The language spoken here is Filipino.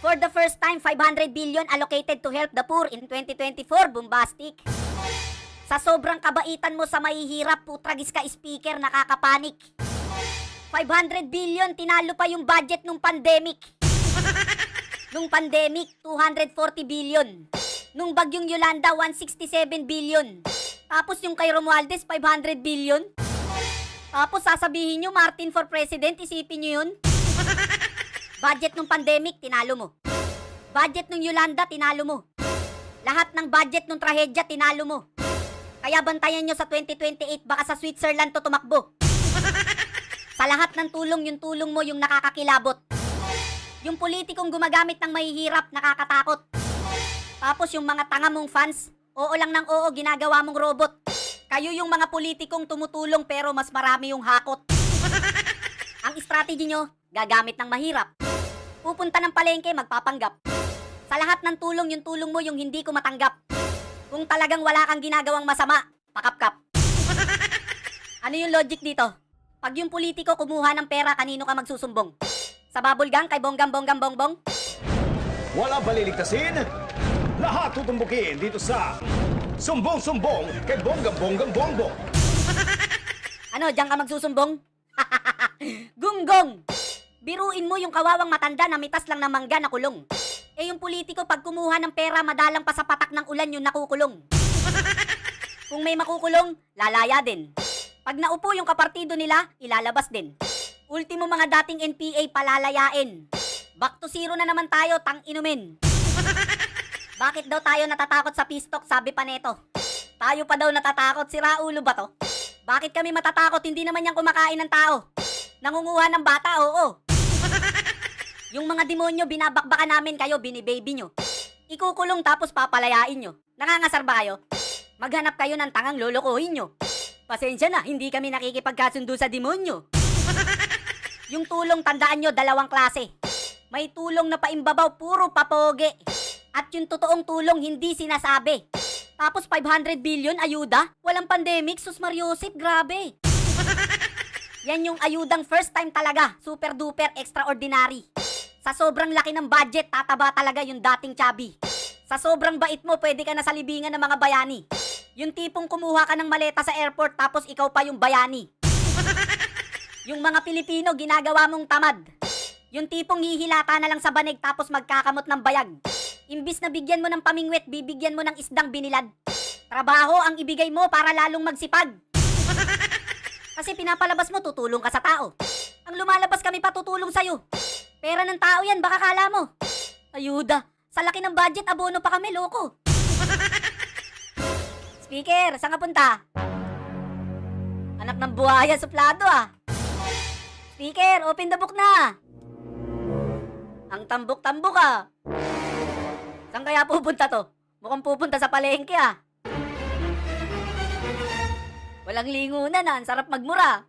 For the first time, 500 billion allocated to help the poor in 2024. Bombastic. Sa sobrang kabaitan mo sa mahihirap, putragis ka speaker, nakakapanik. 500 billion, tinalo pa yung budget nung pandemic. Nung pandemic, 240 billion. Nung bagyong Yolanda, 167 billion. Tapos yung kay Romualdez, 500 billion. Tapos sasabihin nyo, Martin for President, isipin nyo yun. Budget nung pandemic, tinalo mo. Budget nung Yolanda, tinalo mo. Lahat ng budget nung trahedya, tinalo mo. Kaya bantayan nyo sa 2028, baka sa Switzerland to tumakbo. Sa lahat ng tulong, yung tulong mo yung nakakakilabot. Yung politikong gumagamit ng mahihirap, nakakatakot. Tapos yung mga tanga mong fans, oo lang ng oo, ginagawa mong robot. Kayo yung mga politikong tumutulong pero mas marami yung hakot. Ang strategy nyo, gagamit ng mahirap. Pupunta ng palengke, magpapanggap. Sa lahat ng tulong, yung tulong mo yung hindi ko matanggap. Kung talagang wala kang ginagawang masama, pakapkap. Ano yung logic dito? Pag yung politiko kumuha ng pera, kanino ka magsusumbong? Sa babulgang kay bonggam-bonggam bongbong? Wala baliligtasin, lahat tutumbukin dito sa Sumbong-Sumbong kay Bonggam-Bonggam Bongbong. Ano, diyan ka magsusumbong? Gunggong! Biruin mo yung kawawang matanda na mitas lang ng mangga na kulong. Eh yung politiko pag kumuha ng pera, madalang pa sa patak ng ulan yung nakukulong. Kung may makukulong, lalaya din. Pag naupo yung kapartido nila, ilalabas din. Ultimo mga dating NPA palalayain. Back to zero na naman tayo, tang inumin. Bakit daw tayo natatakot sa pistok, sabi pa neto? Tayo pa daw natatakot, sira ulo ba to? Bakit kami matatakot, hindi naman yan kumakain ng tao? Nangunguha ng bata, oo. Yung mga demonyo, binabakbakan namin kayo, binibaby nyo. Ikukulong tapos papalayain nyo. Nangangasar ba kayo? Maghanap kayo ng tangang lolokohin nyo. Pasensya na, hindi kami nakikipagkasundo sa demonyo. Yung tulong, tandaan nyo, dalawang klase. May tulong na paimbabaw, puro papoge. At yung totoong tulong, hindi sinasabi. Tapos 500 billion, ayuda? Walang pandemic, sus Mariosip, grabe. Yan yung ayudang first time talaga, super duper extraordinary. Sa sobrang laki ng budget, tataba talaga yung dating chubby. Sa sobrang bait mo, pwede ka na sa libingan ng mga bayani. Yung tipong kumuha ka ng maleta sa airport tapos ikaw pa yung bayani. Yung mga Pilipino, ginagawa mong tamad. Yung tipong hihilata na lang sa banig tapos magkakamot ng bayag. Imbis na bigyan mo ng pamingwit, bibigyan mo ng isdang binilad. Trabaho ang ibigay mo para lalong magsipag. Kasi pinapalabas mo, tutulong ka sa tao. Ang lumalabas kami pa tutulong sa'yo. Pera ng tao yan, baka kala mo. Ayuda, sa laki ng budget, abono pa kami, loko. Speaker, saan ka punta? Anak ng buhaya, suplado ah. Speaker, open the book na. Ang tambok-tambok ah. Saan kaya pupunta to? Mukhang pupunta sa palengke ah. Walang lingunan ah, ang sarap magmura.